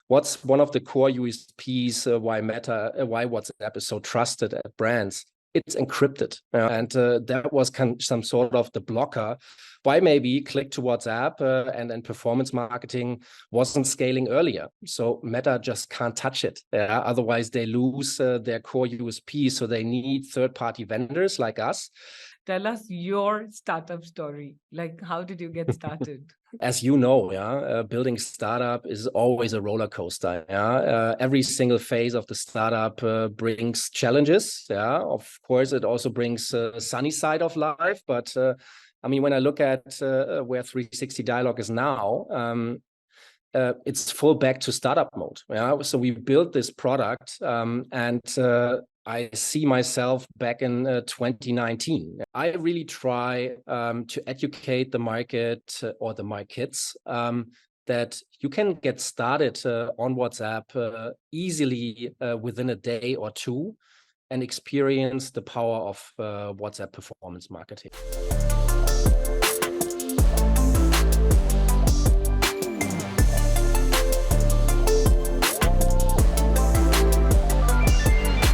what's one of the core USPs why WhatsApp is so trusted at brands? It's encrypted. And that was some sort of the blocker why maybe click to WhatsApp and performance marketing wasn't scaling earlier. So Meta just can't touch it. Otherwise, they lose their core USP. So they need third-party vendors like us. Tell us your startup story. Like, how did you get started? As you know, building startup is always a roller coaster. Every single phase of the startup brings challenges. Of course, it also brings a sunny side of life. But I mean, when I look at where 360 Dialogue is now, it's full back to startup mode. So we built this product and I see myself back in 2019. I really try to educate the market or the markets that you can get started on WhatsApp easily within a day or two and experience the power of WhatsApp performance marketing.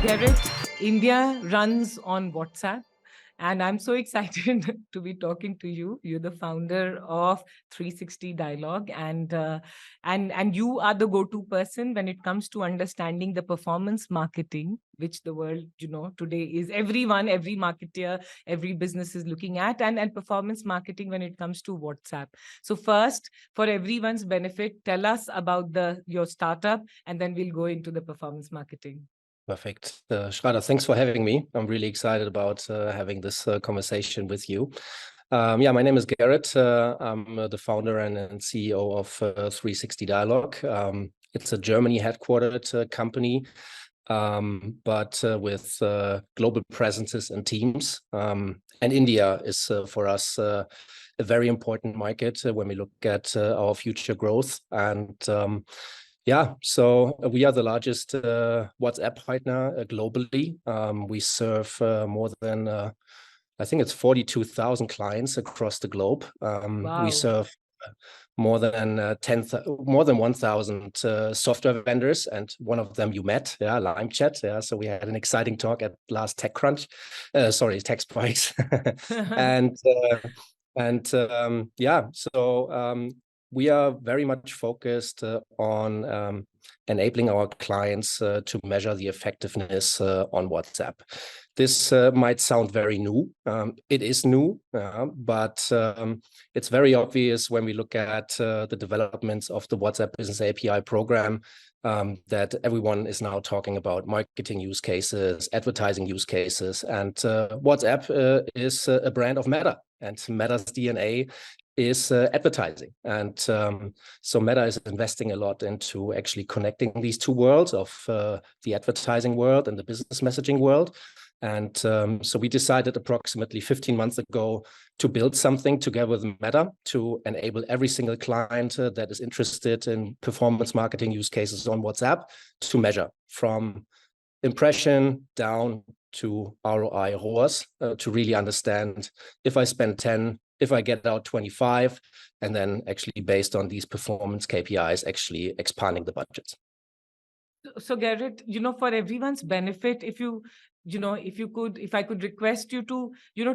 Gerrit, India runs on WhatsApp, and I'm so excited to be talking to you. You're the founder of 360 Dialogue, and you are the go-to person when it comes to understanding the performance marketing, which the world, today is every marketer, every business is looking at, and performance marketing when it comes to WhatsApp. So first, for everyone's benefit, tell us about your startup, and then we'll go into the performance marketing. Perfect. Shradha, thanks for having me. I'm really excited about having this conversation with you. My name is Gerrit. I'm the founder and CEO of 360 Dialogue. It's a Germany headquartered company, but with global presences and teams. And India is for us a very important market when we look at our future growth. And so we are the largest WhatsApp partner globally. We serve more than, I think it's 42,000 clients across the globe. Wow. We serve more than 1,000 software vendors, and one of them you met, LimeChat. So we had an exciting talk at last TechCrunch, TechSpikes, so we are very much focused on enabling our clients to measure the effectiveness on WhatsApp. This might sound very new. It is new, but it's very obvious when we look at the developments of the WhatsApp Business API program that everyone is now talking about marketing use cases, advertising use cases, and WhatsApp is a brand of Meta, and Meta's DNA is advertising. And so Meta is investing a lot into actually connecting these two worlds of the advertising world and the business messaging world. And so we decided approximately 15 months ago to build something together with Meta to enable every single client that is interested in performance marketing use cases on WhatsApp to measure from impression down to ROI, ROAS, to really understand if I spend 10, if I get out 25, and then actually based on these performance KPIs, actually expanding the budgets. So Gerrit, for everyone's benefit, if I could request you to,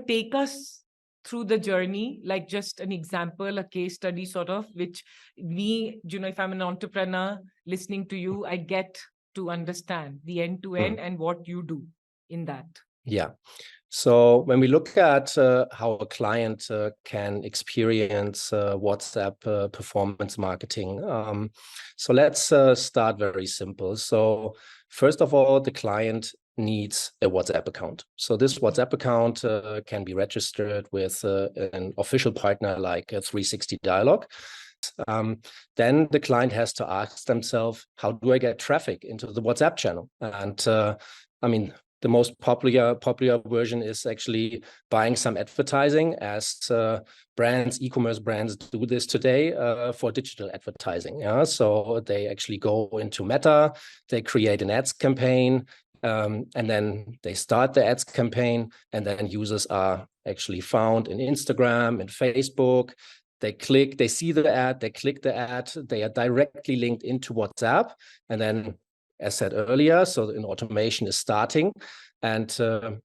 take us through the journey, like just an example, a case study sort of, which me, if I'm an entrepreneur listening to you, I get to understand the end-to-end and what you do in that. Yeah. So when we look at how a client can experience WhatsApp performance marketing, so let's start very simple. So first of all, the client needs a WhatsApp account. So this WhatsApp account can be registered with an official partner like 360 Dialogue. Then the client has to ask themselves, how do I get traffic into the WhatsApp channel? And the most popular version is actually buying some advertising, as e-commerce brands do this today for digital advertising. So they actually go into Meta, they create an ads campaign, and then they start the ads campaign, and then users are actually found in Instagram and Facebook. they see the ad, they click the ad, they are directly linked into WhatsApp. And then, as said earlier, so an automation is starting. And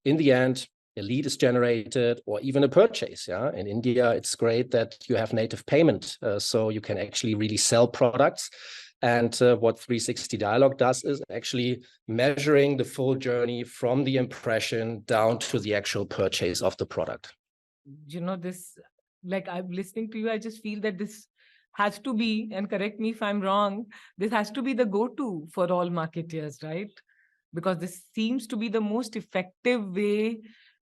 in the end, a lead is generated or even a purchase. Yeah, in India, it's great that you have native payment. So you can actually really sell products. And what 360 Dialog does is actually measuring the full journey from the impression down to the actual purchase of the product. This, like, I'm listening to you, I just feel that this has to be, and correct me if I'm wrong, this has to be the go-to for all marketeers, right? Because this seems to be the most effective way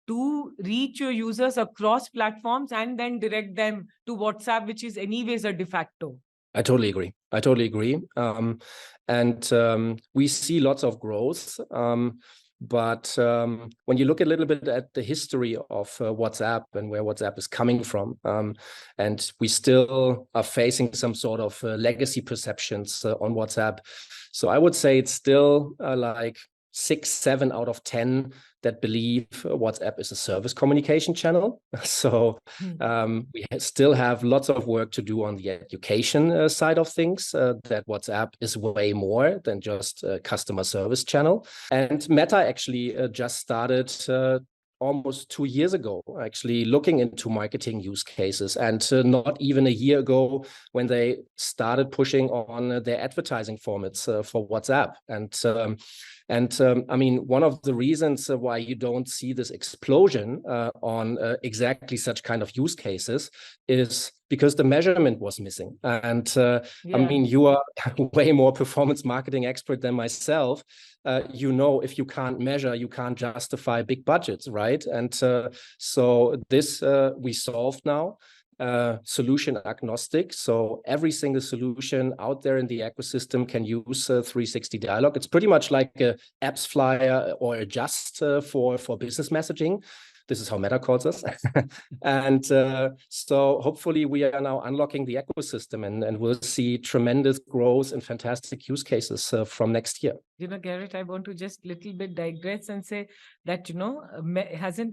to reach your users across platforms and then direct them to WhatsApp, which is anyways a de facto. I totally agree. I totally agree. And we see lots of growth. But when you look a little bit at the history of WhatsApp and where WhatsApp is coming from, and we still are facing some sort of legacy perceptions on WhatsApp. So I would say it's still like 6, 7 out of 10 that believe WhatsApp is a service communication channel. So we still have lots of work to do on the education side of things, that WhatsApp is way more than just a customer service channel. And Meta actually just started almost 2 years ago, actually looking into marketing use cases, and not even a year ago when they started pushing on their advertising formats for WhatsApp. And I mean, one of the reasons why you don't see this explosion on exactly such kind of use cases is because the measurement was missing. And I mean, you are way more performance marketing expert than myself. If you can't measure, you can't justify big budgets, right? And so this we solved now. Solution agnostic. So every single solution out there in the ecosystem can use 360 Dialog. It's pretty much like a apps flyer or a just for business messaging. This is how Meta calls us. And so hopefully we are now unlocking the ecosystem, and we'll see tremendous growth and fantastic use cases from next year. Gerrit, I want to just little bit digress and say that,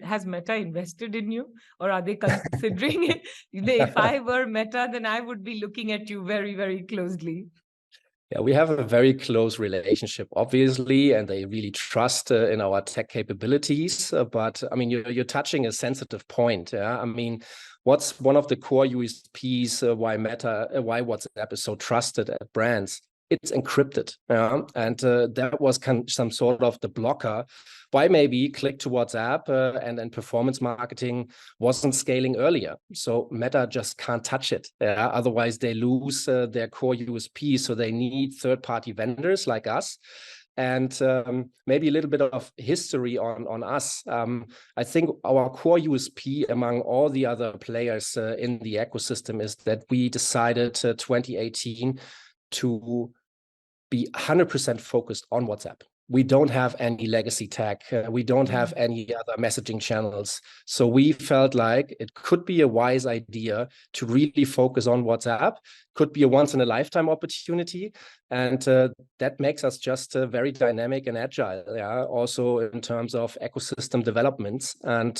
has Meta invested in you, or are they considering it? If I were Meta, then I would be looking at you very, very closely. Yeah, we have a very close relationship, obviously, and they really trust in our tech capabilities. But I mean, you're touching a sensitive point. Yeah, I mean, what's one of the core USPs why WhatsApp is so trusted at brands? It's encrypted, and that was some sort of the blocker why maybe click to WhatsApp and then performance marketing wasn't scaling earlier. So Meta just can't touch it. Otherwise, they lose their core USP. So they need third-party vendors like us. And maybe a little bit of history on us. I think our core USP among all the other players in the ecosystem is that we decided 2018 to be 100% focused on WhatsApp. We don't have any legacy tech. We don't have any other messaging channels. So we felt like it could be a wise idea to really focus on WhatsApp. Could be a once-in-a-lifetime opportunity. And that makes us just very dynamic and agile, also in terms of ecosystem developments. And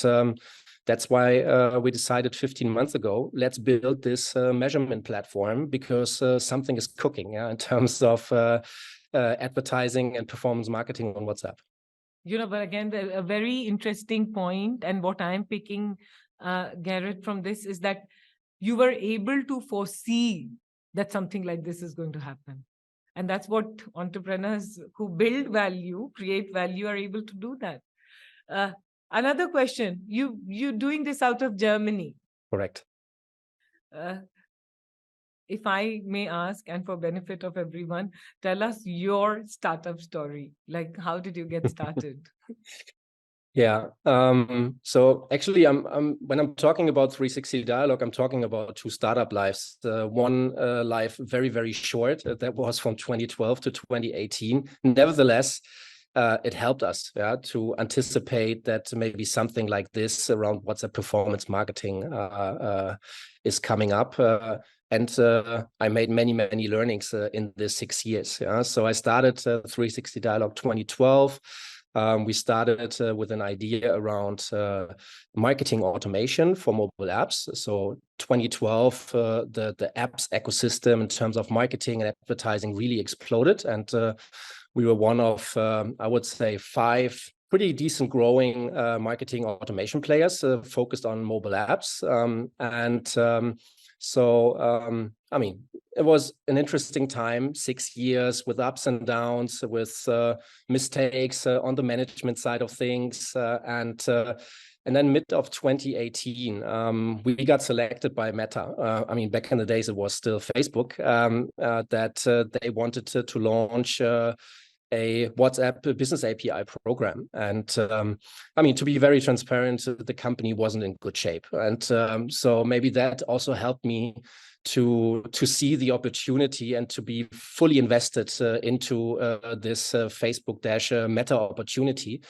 that's why we decided 15 months ago, let's build this measurement platform, because something is cooking in terms of advertising and performance marketing on WhatsApp. But again, a very interesting point, and what I'm picking, Gerrit, from this is that you were able to foresee that something like this is going to happen. And that's what entrepreneurs who build value, create value, are able to do that. Another question, you're doing this out of Germany. Correct. If I may ask, and for benefit of everyone, tell us your startup story. Like, how did you get started? Yeah. So actually, I'm when I'm talking about 360 Dialog, I'm talking about 2 startup lives. One life very, very short. That was from 2012 to 2018. Nevertheless, it helped us to anticipate that maybe something like this around WhatsApp performance marketing is coming up. And I made many, many learnings in this 6 years. So I started 360 Dialog 2012. We started with an idea around marketing automation for mobile apps. So 2012, the apps ecosystem in terms of marketing and advertising really exploded. And we were one of, I would say, 5 pretty decent growing marketing automation players focused on mobile apps. I mean, it was an interesting time, 6 years with ups and downs, with mistakes on the management side of things. And then mid of 2018, we got selected by Meta. I mean, back in the days, it was still Facebook, that they wanted to launch a WhatsApp business API program. And I mean, to be very transparent, the company wasn't in good shape. And so maybe that also helped me to see the opportunity and to be fully invested into this Facebook-Meta opportunity.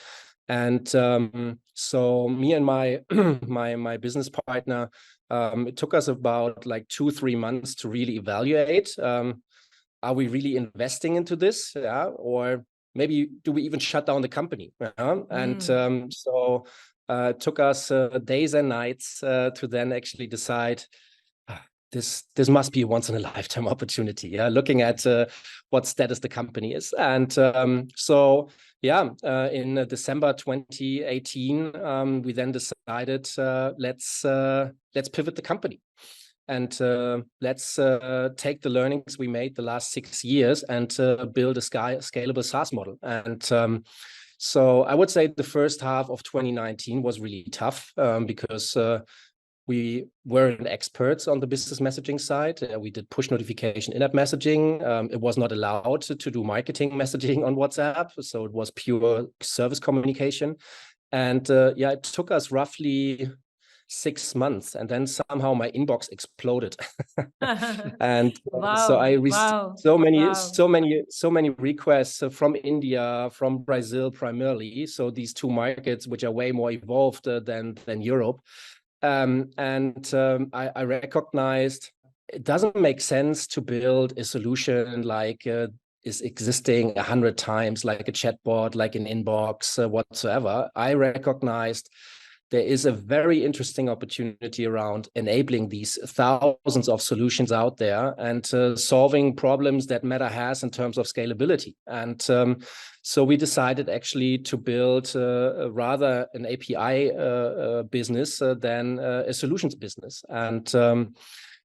And so me and my my business partner, it took us about like 2-3 months to really evaluate. Are we really investing into this? Yeah, or maybe do we even shut down the company? And so it took us days and nights to then actually decide this must be a once in a lifetime opportunity. Yeah, looking at what status the company is. And so yeah, in December 2018, we then decided let's pivot the company. And let's take the learnings we made the last 6 years and build a scalable SaaS model. And so I would say the first half of 2019 was really tough because we weren't experts on the business messaging side. We did push notification in-app messaging. It was not allowed to do marketing messaging on WhatsApp. So it was pure service communication. And yeah, it took us roughly 6 months, and then somehow my inbox exploded. And so I received so many requests from India, from Brazil primarily. So these 2 markets, which are way more evolved than Europe. I recognized it doesn't make sense to build a solution like is existing 100 times, like a chatbot, like an inbox, whatsoever. I recognized there is a very interesting opportunity around enabling these thousands of solutions out there and solving problems that Meta has in terms of scalability. And so we decided actually to build rather an API business than a solutions business.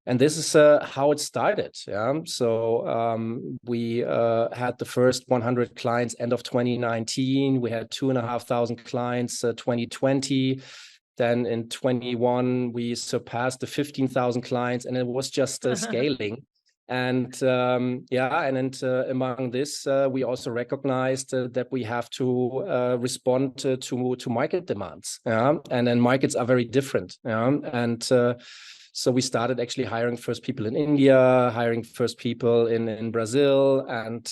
And this is how it started. Yeah. So we had the first 100 clients end of 2019. We had 2,500 clients 2020. Then in 21, we surpassed the 15,000 clients, and it was just scaling. And yeah, and among this, we also recognized that we have to respond to market demands. Yeah? And then markets are very different. Yeah? And so we started actually hiring first people in India, hiring first people in Brazil, and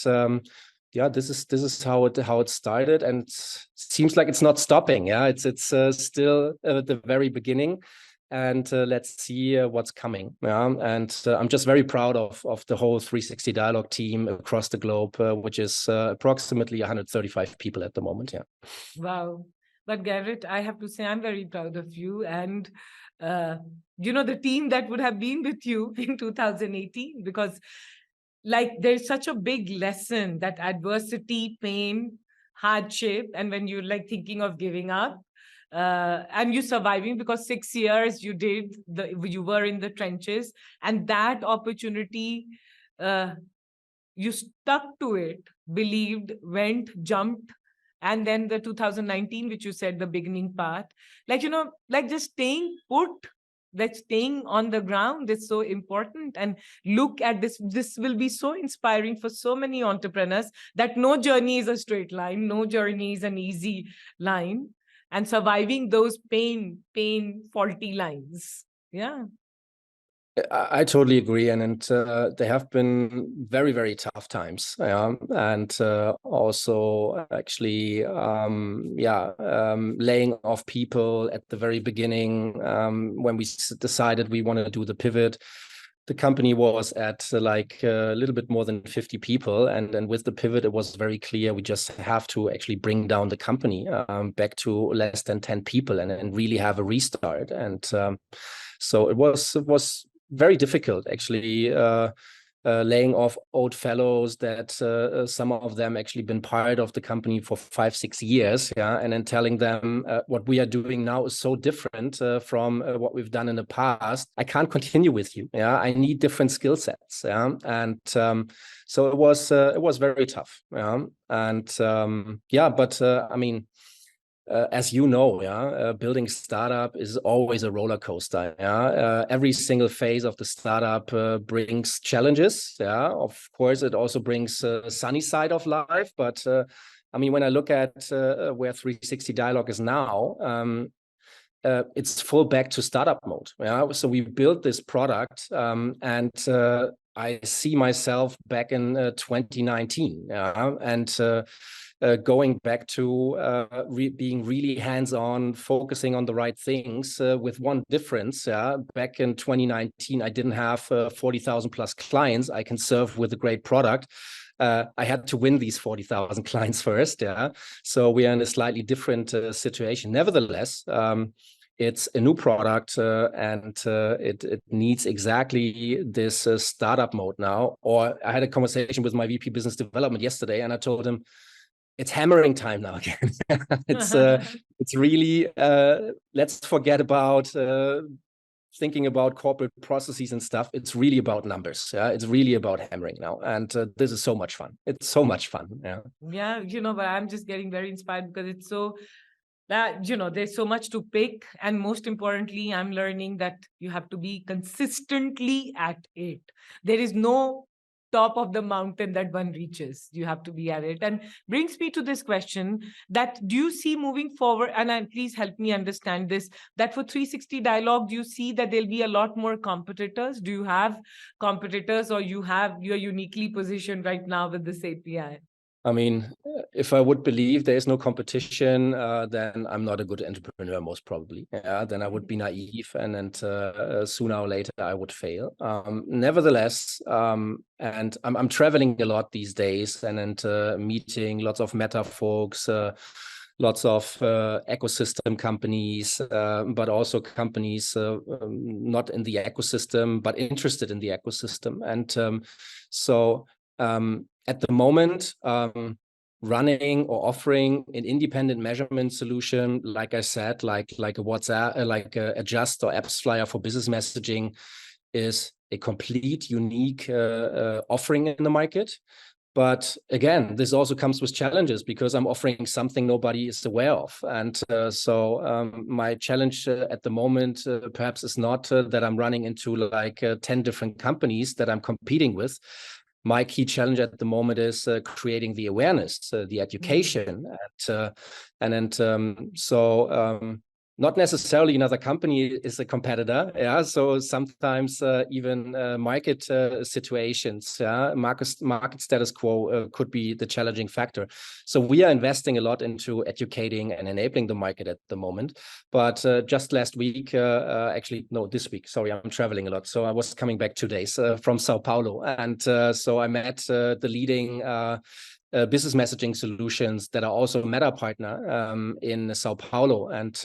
yeah, this is how it started, and seems like it's not stopping. Yeah, it's still at the very beginning, and let's see what's coming. Yeah, and I'm just very proud of the whole 360 Dialogue team across the globe, which is approximately 135 people at the moment. Yeah. Wow. But Gerrit, I have to say I'm very proud of you, and the team that would have been with you in 2018, because like there's such a big lesson that adversity, pain, hardship, and when you're like thinking of giving up, and you surviving, because 6 years you were in the trenches, and that opportunity, you stuck to it, believed, went, jumped. And then the 2019, which you said, the beginning part, like just staying put, like staying on the ground is so important. And look at this. This will be so inspiring for so many entrepreneurs, that no journey is a straight line. No journey is an easy line. And surviving those faulty lines. Yeah. I totally agree, and there have been very, very tough times, yeah, and also actually, laying off people at the very beginning when we decided we want to do the pivot. the company was at like a little bit more than 50 people. And with the pivot, it was very clear we just have to actually bring down the company back to less than 10 people and really have a restart. And so it was very difficult, actually. Laying off old fellows that some of them actually been part of the company for 5-6 years, yeah, and then telling them what we are doing now is so different from what we've done in the past. I can't continue with you, yeah. I need different skill sets, yeah, and so it was very tough, yeah, and yeah, but I mean. As you know, yeah, building startup is always a roller coaster. Yeah, every single phase of the startup brings challenges. Yeah, of course, it also brings a sunny side of life. But I mean, when I look at where 360 Dialogue is now, it's full back to startup mode. Yeah, so we built this product, and I see myself back in 2019. Yeah, and going back to being really hands-on, focusing on the right things, with one difference. Yeah, back in 2019, I didn't have 40,000 plus clients I can serve with a great product. I had to win these 40,000 clients first. Yeah, so we are in a slightly different situation. Nevertheless, it's a new product, and it needs exactly this startup mode now. Or I had a conversation with my VP Business Development yesterday, and I told him, it's hammering time now again. It's really let's forget about thinking about corporate processes and stuff. It's really about numbers. Yeah, it's really about hammering now, and this is so much fun. It's so much fun. Yeah. Yeah, but I'm just getting very inspired because it's so that there's so much to pick, and most importantly, I'm learning that you have to be consistently at it. There is no top of the mountain that one reaches. You have to be at it, and brings me to this question: that do you see moving forward, and please help me understand this, that for 360 Dialogue, do you see that there'll be a lot more competitors? Do you have competitors, or you're uniquely positioned right now with this API? I mean, if I would believe there is no competition, then I'm not a good entrepreneur, most probably. Yeah, then I would be naive, and sooner or later I would fail. Nevertheless, and I'm traveling a lot these days, and meeting lots of Meta folks, lots of ecosystem companies, but also companies not in the ecosystem, but interested in the ecosystem. And so at the moment, running or offering an independent measurement solution, like I said, like a WhatsApp, like a Just or Apps Flyer for business messaging, is a complete unique offering in the market. But again, this also comes with challenges because I'm offering something nobody is aware of. And so my challenge at the moment perhaps is not that I'm running into like 10 different companies that I'm competing with. My key challenge at the moment is creating the awareness, the education, and not necessarily another company is a competitor. Yeah, so sometimes even market situations, yeah, market status quo could be the challenging factor. So we are investing a lot into educating and enabling the market at the moment. But just last week, actually, no, this week. Sorry, I'm traveling a lot. So I was coming back 2 days from Sao Paulo, and so I met the leading business messaging solutions that are also Meta partner in Sao Paulo. And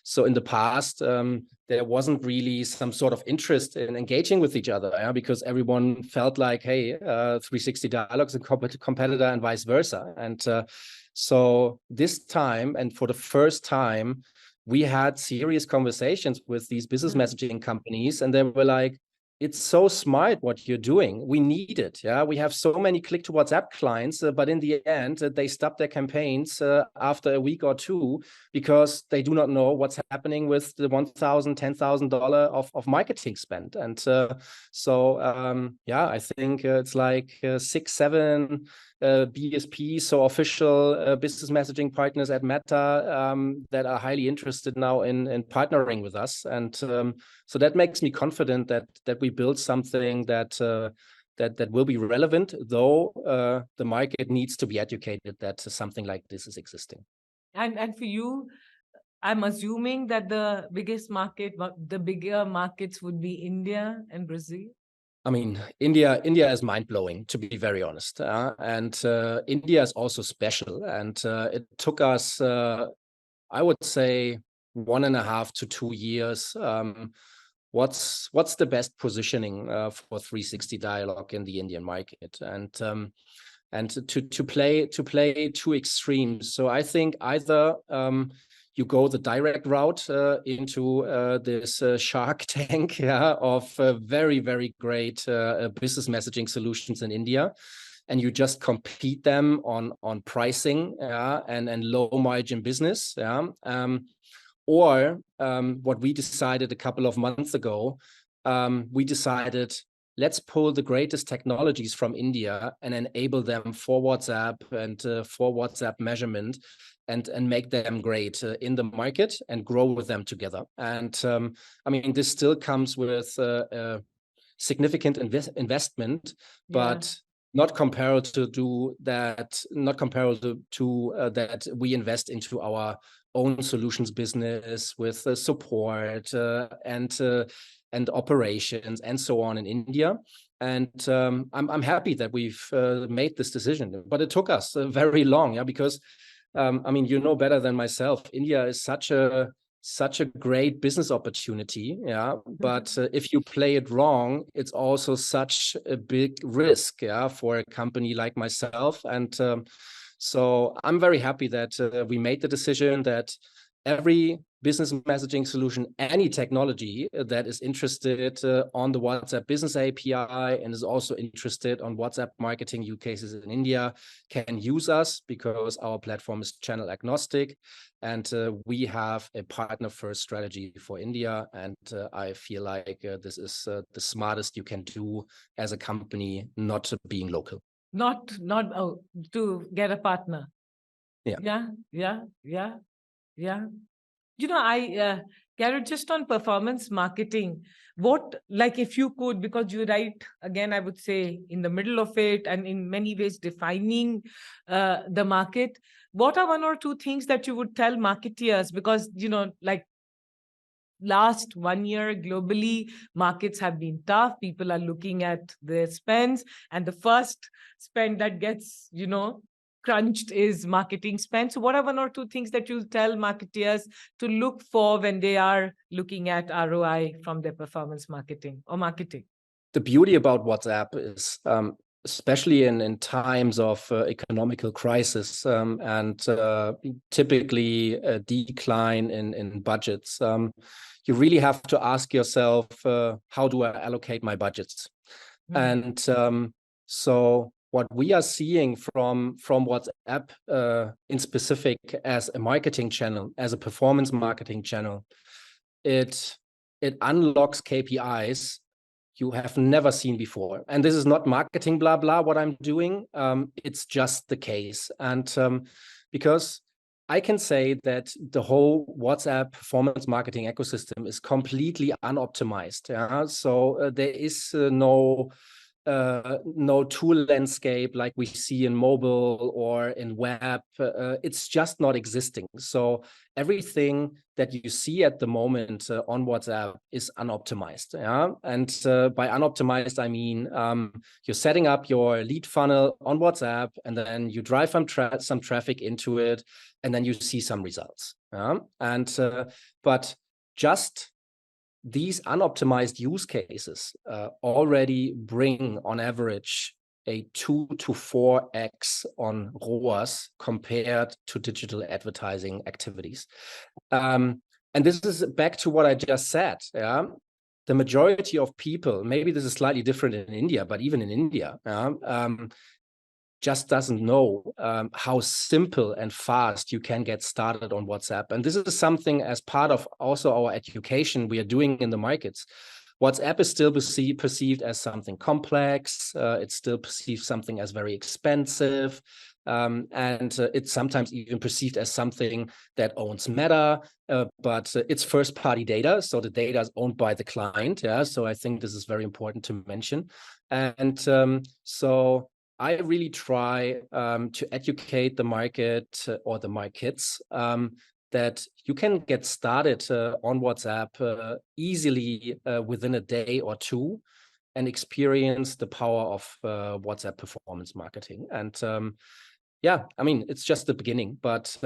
so in the past, there wasn't really some sort of interest in engaging with each other, yeah, because everyone felt like, hey, 360 Dialogue is a competitor and vice versa. And so this time, and for the first time, we had serious conversations with these business messaging companies, and they were like, it's so smart what you're doing. We need it. Yeah, we have so many click to WhatsApp clients, but in the end, they stop their campaigns after a week or two because they do not know what's happening with the $1,000, $10,000 of marketing spend. And so, yeah, I think it's like 6, 7 BSPs, so official business messaging partners at Meta, that are highly interested now in partnering with us. And so that makes me confident that we build something that will be relevant, though the market needs to be educated that something like this is existing. And for you, I'm assuming that the bigger markets would be India and Brazil. I mean, India is mind-blowing, to be very honest. And India is also special. And it took us, I would say, 1.5 to 2 years. What's the best positioning for 360 dialogue in the Indian market? And to play two extremes. So I think either you go the direct route into this shark tank, yeah, of very, very great business messaging solutions in India, and you just compete them on pricing, yeah, and low margin business, yeah. Or what we decided a couple of months ago, we decided, let's pull the greatest technologies from India and enable them for WhatsApp and for WhatsApp measurement, and make them great in the market and grow with them together. And I mean, this still comes with significant investment, but not comparable to that. Not comparable to that we invest into our own solutions business with support and operations and so on in India. And I'm happy that we've made this decision, but it took us very long, yeah, because I mean, you know better than myself, India is such a great business opportunity, yeah. But if you play it wrong, it's also such a big risk, yeah, for a company like myself. And so I'm very happy that we made the decision that every business messaging solution, any technology that is interested on the WhatsApp business API and is also interested on WhatsApp marketing use cases in India can use us, because our platform is channel agnostic, and we have a partner first strategy for India. And I feel like this is the smartest you can do as a company, not being local. Not to get a partner. Yeah. Yeah. You know, Gerrit, just on performance marketing, what, like, if you could, because you're right, again, I would say in the middle of it and in many ways defining the market, what are one or two things that you would tell marketeers? Because, you know, like, last 1 year globally, markets have been tough. People are looking at their spends, and the first spend that gets, you know, crunched is marketing spend. So what are one or two things that you'll tell marketeers to look for when they are looking at ROI from their performance marketing or marketing? The beauty about WhatsApp is, especially in times of economical crisis and typically a decline in budgets, you really have to ask yourself, how do I allocate my budgets? And so what we are seeing from WhatsApp in specific as a marketing channel, as a performance marketing channel, it unlocks KPIs you have never seen before. And this is not marketing blah blah what I'm doing. It's just the case. And because I can say that the whole WhatsApp performance marketing ecosystem is completely unoptimized. Yeah? So there is no tool landscape like we see in mobile or in web. It's just not existing. So everything that you see at the moment on WhatsApp is unoptimized. Yeah? And by unoptimized, I mean you're setting up your lead funnel on WhatsApp, and then you drive some traffic into it, and then you see some results. Yeah? And but just these unoptimized use cases already bring on average a 2 to 4x on ROAS compared to digital advertising activities. And this is back to what I just said. Yeah? The majority of people, maybe this is slightly different in India, but even in India, just doesn't know how simple and fast you can get started on WhatsApp. And this is something as part of also our education we are doing in the markets. WhatsApp is still perceived as something complex. It's still perceived something as very expensive. And it's sometimes even perceived as something that owns Meta, but it's first-party data. So the data is owned by the client. Yeah. So I think this is very important to mention. And so I really try to educate the market or the markets that you can get started on WhatsApp easily within a day or two. and experience the power of WhatsApp performance marketing. And yeah, I mean, it's just the beginning, but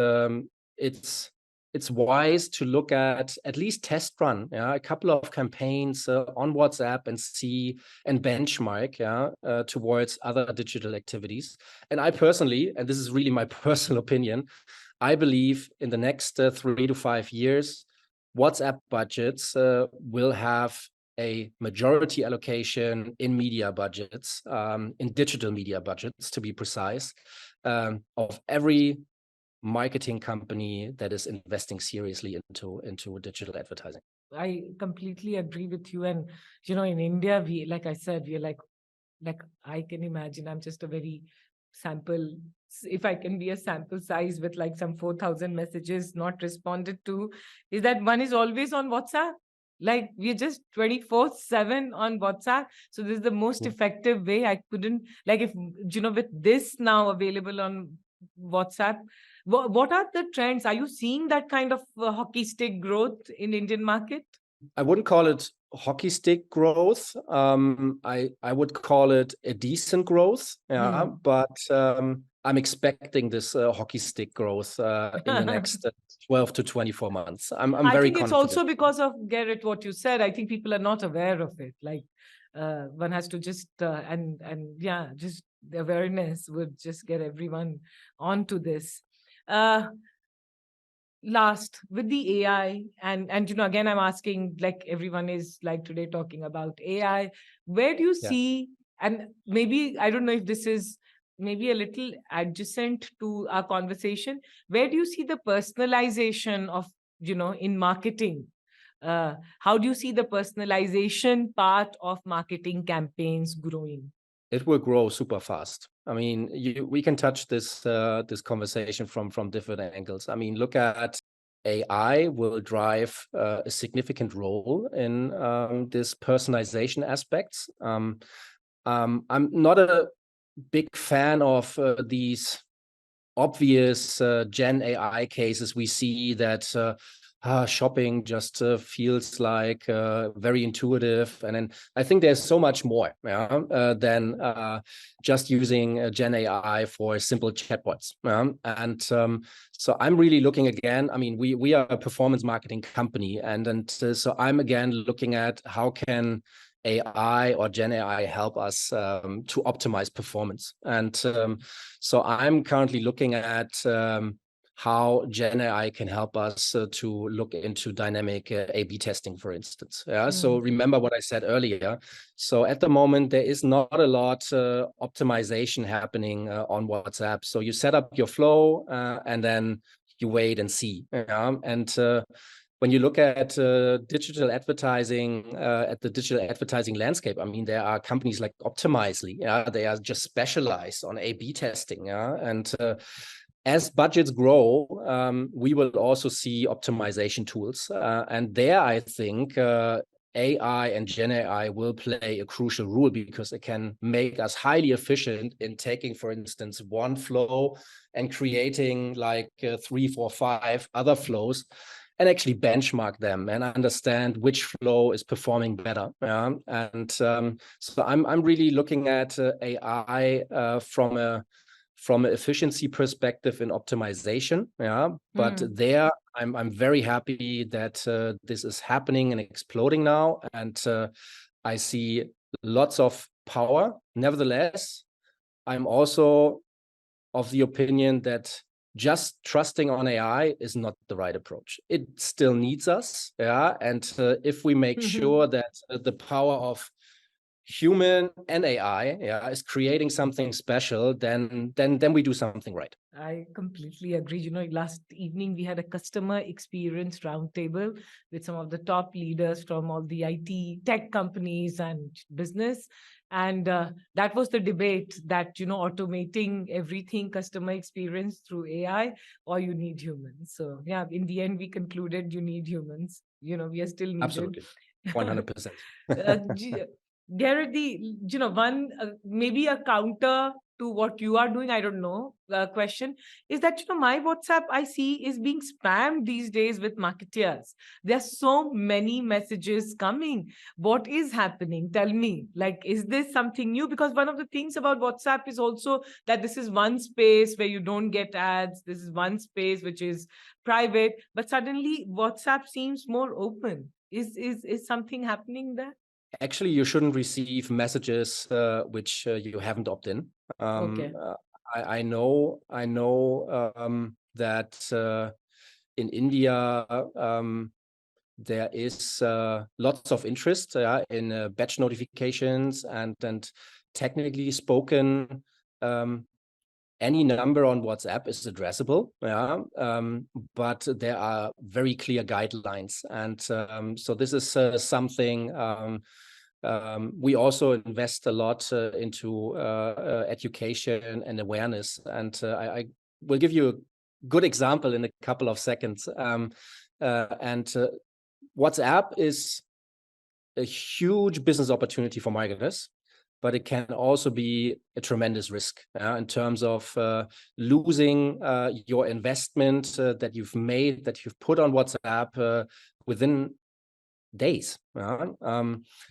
it's wise to look at least test run a couple of campaigns on WhatsApp and see and benchmark towards other digital activities. And I personally, and this is really my personal opinion, I believe in the next 3 to 5 years, WhatsApp budgets will have a majority allocation in media budgets, in digital media budgets, to be precise, of every marketing company that is investing seriously into digital advertising. I completely agree with you. And, in India, we, like I said, we are like I can imagine, I'm just a very sample, if I can be a sample size with like some 4,000 messages not responded to, is that one is always on WhatsApp. Like we're just 24/7 on WhatsApp. So this is the most effective way. I couldn't, like, if, with this now available on WhatsApp, what are the trends? Are you seeing that kind of hockey stick growth in Indian market? I wouldn't call it hockey stick growth. I would call it a decent growth. Yeah, but I'm expecting this hockey stick growth in the next 12 to 24 months. I'm I very think it's confident. also because of, Gerrit, what you said. I think people are not aware of it. Like one has to just and yeah, just the awareness would just get everyone onto this. Last, with the AI, and again, I'm asking, like everyone is like today talking about AI, where do you Yeah. see, and maybe I don't know if this is maybe a little adjacent to our conversation, where do you see the personalization of, in marketing? How do you see the personalization part of marketing campaigns growing? It will grow super fast. I mean, we can touch this this conversation from different angles. I mean, look at AI will drive a significant role in this personalization aspects. I'm not a big fan of these obvious Gen AI cases. We see that shopping just feels like very intuitive. And then I think there's so much more than just using Gen AI for simple chatbots. And so I'm really looking again. I mean, we are a performance marketing company. And so I'm again looking at how can AI or Gen AI help us to optimize performance. And so I'm currently looking at how Gen AI can help us to look into dynamic A/B testing, for instance. Yeah. So remember what I said earlier. So at the moment, there is not a lot optimization happening on WhatsApp. So you set up your flow and then you wait and see. Yeah? And when you look at digital advertising, at the digital advertising landscape, I mean, there are companies like Optimizely. Yeah, they are just specialized on A/B testing. Yeah, and as budgets grow, we will also see optimization tools, and there I think AI and Gen AI will play a crucial role because it can make us highly efficient in taking, for instance, one flow and creating like 3, 4, 5 other flows and actually benchmark them and understand which flow is performing better. And so I'm really looking at AI from an efficiency perspective in optimization. But there I'm very happy that this is happening and exploding now, and I see lots of power. Nevertheless, I'm also of the opinion that just trusting on AI is not the right approach. It still needs us, and if we make sure that the power of human and AI is creating something special, then we do something right. I completely agree. Last evening we had a customer experience roundtable with some of the top leaders from all the IT tech companies and business. And that was the debate that, automating everything customer experience through AI, or you need humans. So yeah, in the end, we concluded you need humans. We are still needed. Absolutely. 100%. Gerrit, one maybe a counter to what you are doing, I don't know, question is that, my WhatsApp I see is being spammed these days with marketeers. There's so many messages coming. What is happening? Tell me, like, is this something new? Because one of the things about WhatsApp is also that this is one space where you don't get ads. This is one space which is private, but suddenly WhatsApp seems more open. Is something happening there? Actually, you shouldn't receive messages which you haven't opted in. Okay. I know that in India there is lots of interest in batch notifications, and technically spoken, any number on WhatsApp is addressable, but there are very clear guidelines, and so this is something we also invest a lot into education and awareness. And I will give you a good example in a couple of seconds. WhatsApp is a huge business opportunity for marketers, but it can also be a tremendous risk in terms of losing your investment that you've made, that you've put on WhatsApp within days.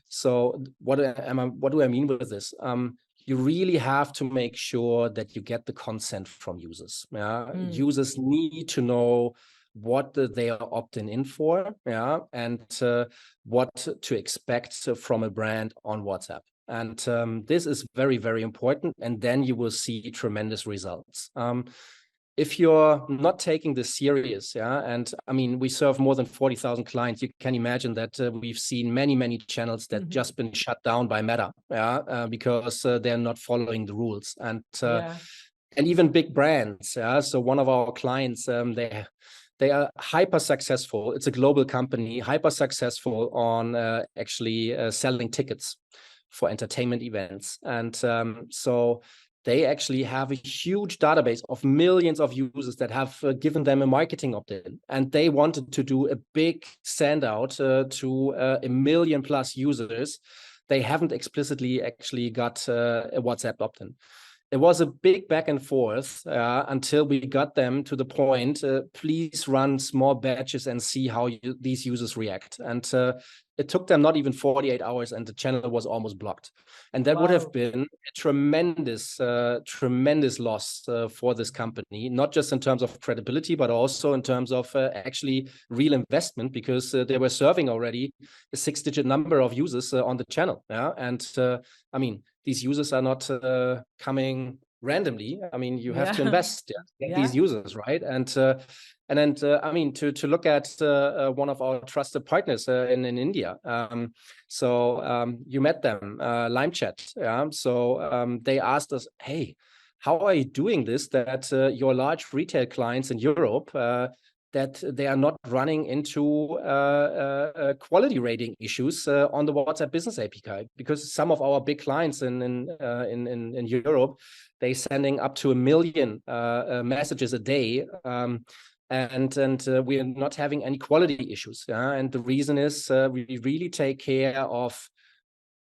So what do I mean with this? You really have to make sure that you get the consent from users. Users need to know what they are opting in for, and what to expect from a brand on WhatsApp. And this is very, very important. And then you will see tremendous results. If you're not taking this serious, and I mean, we serve more than 40,000 clients. You can imagine that we've seen many, many channels that just been shut down by Meta, because they're not following the rules. And even big brands. So one of our clients, they are hyper successful. It's a global company, hyper successful on actually selling tickets for entertainment events. And so they actually have a huge database of millions of users that have given them a marketing opt-in. And they wanted to do a big send out to 1 million plus users. They haven't explicitly actually got a WhatsApp opt-in. It was a big back and forth until we got them to the point, please run small batches and see how these users react. And it took them not even 48 hours and the channel was almost blocked. And that would have been a tremendous loss for this company, not just in terms of credibility, but also in terms of actually real investment, because they were serving already a 6-digit number of users on the channel. And I mean, these users are not coming randomly. I mean, you have to invest to get these users, right? And then I mean, to look at one of our trusted partners in India. So you met them, LimeChat. So they asked us, hey, how are you doing this? That your large retail clients in Europe that they are not running into quality rating issues on the WhatsApp Business API, because some of our big clients in Europe, they sending up to 1 million messages a day, and we are not having any quality issues. And the reason is we really take care of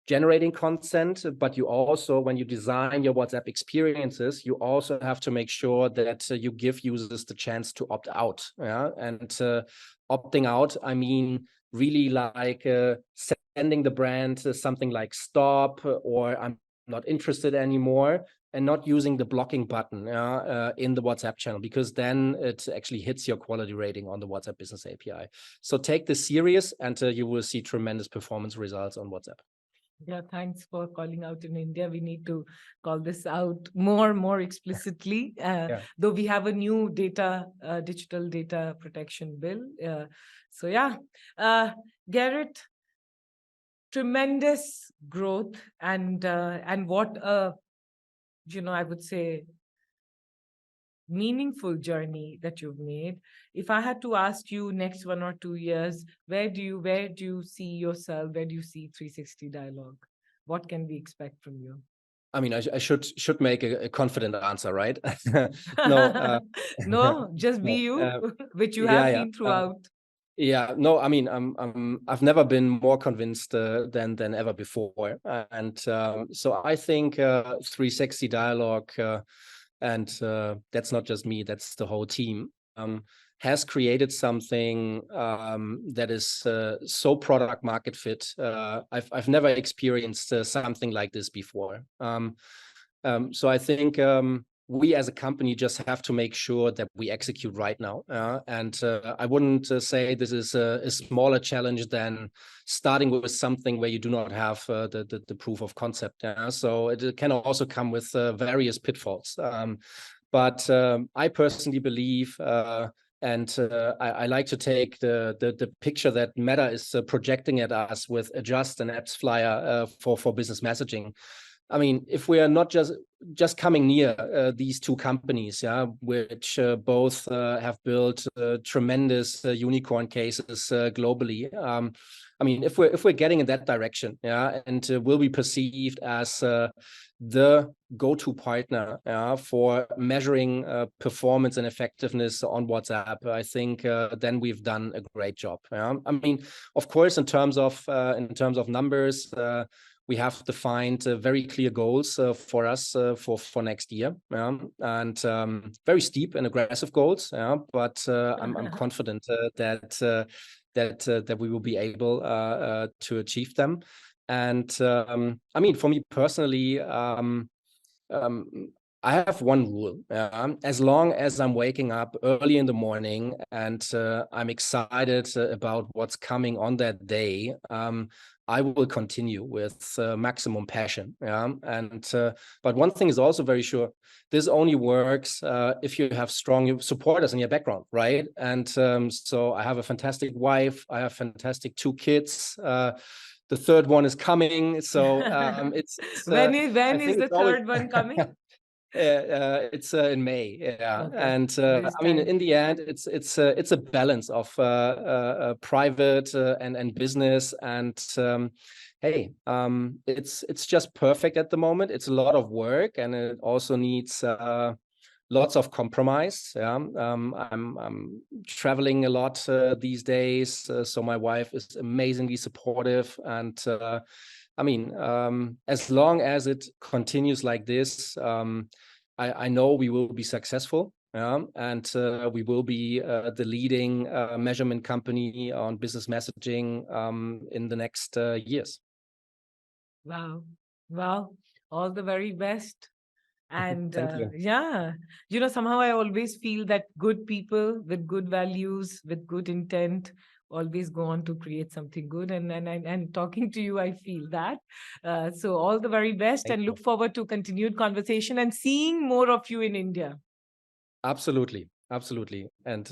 generating consent, but you also, when you design your WhatsApp experiences, you also have to make sure that you give users the chance to opt out. And opting out, I mean, really like sending the brand something like stop or I'm not interested anymore, and not using the blocking button in the WhatsApp channel, because then it actually hits your quality rating on the WhatsApp Business API. So take this serious, and you will see tremendous performance results on WhatsApp. Yeah, thanks for calling out in India. We need to call this out more explicitly. Though we have a new digital data protection bill. So yeah, Gerrit, tremendous growth and what I would say meaningful journey that you've made. If I had to ask you next 1 or 2 years, where do you see yourself? Where do you see 360 Dialogue? What can we expect from you? I mean, I should make a confident answer, right? No, no, just be you, which you have been throughout. Yeah, no, I mean, I've never been more convinced than ever before, and so I think 360 dialogue, and that's not just me; that's the whole team. Has created something that is so product market fit. I've never experienced something like this before. So I think we as a company just have to make sure that we execute right now. And I wouldn't say this is a smaller challenge than starting with something where you do not have the proof of concept. So it can also come with various pitfalls. But I personally believe, and I like to take the picture that Meta is projecting at us with Adjust and Apps Flyer for business messaging. I mean, if we are not just coming near these two companies, yeah, which both have built tremendous unicorn cases globally. I mean, if we're getting in that direction, yeah, and will be perceived as the go-to partner for measuring performance and effectiveness on WhatsApp, I think then we've done a great job. Yeah? I mean, of course, in terms of numbers. We have defined very clear goals for us for next year, and very steep and aggressive goals. But I'm confident that we will be able to achieve them. And I mean, for me personally, I have one rule. As long as I'm waking up early in the morning and I'm excited about what's coming on that day, I will continue with maximum passion. And but one thing is also very sure: this only works if you have strong supporters in your background, right? And so I have a fantastic wife. I have fantastic 2 kids. The third one is coming. So it's when I is think the it's always third one coming? it's in May, yeah. Okay, And there's I mean, time. in the end, it's a balance of private and business. And hey, it's just perfect at the moment. It's a lot of work, and it also needs lots of compromise. Yeah, I'm traveling a lot these days, so my wife is amazingly supportive. And I mean, as long as it continues like this, I know we will be successful. Yeah, and we will be the leading measurement company on business messaging in the next years. Wow. Well, all the very best. And Thank you. yeah, somehow I always feel that good people with good values, with good intent, always go on to create something good. And talking to you, I feel that. So all the very best, Thank and you. look forward to continued conversation and seeing more of you in India. Absolutely, absolutely. And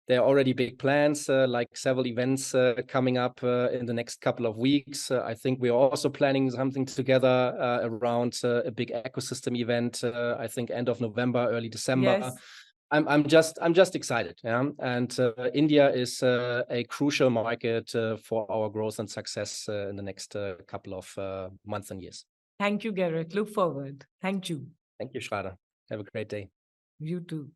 there are already big plans, like several events coming up in the next couple of weeks. I think we are also planning something together around a big ecosystem event. I think end of November, early December. Yes. I'm just excited. Yeah, and India is a crucial market for our growth and success in the next couple of months and years. Thank you, Gerrit. Look forward. Thank you. Thank you, Shradha. Have a great day. You too.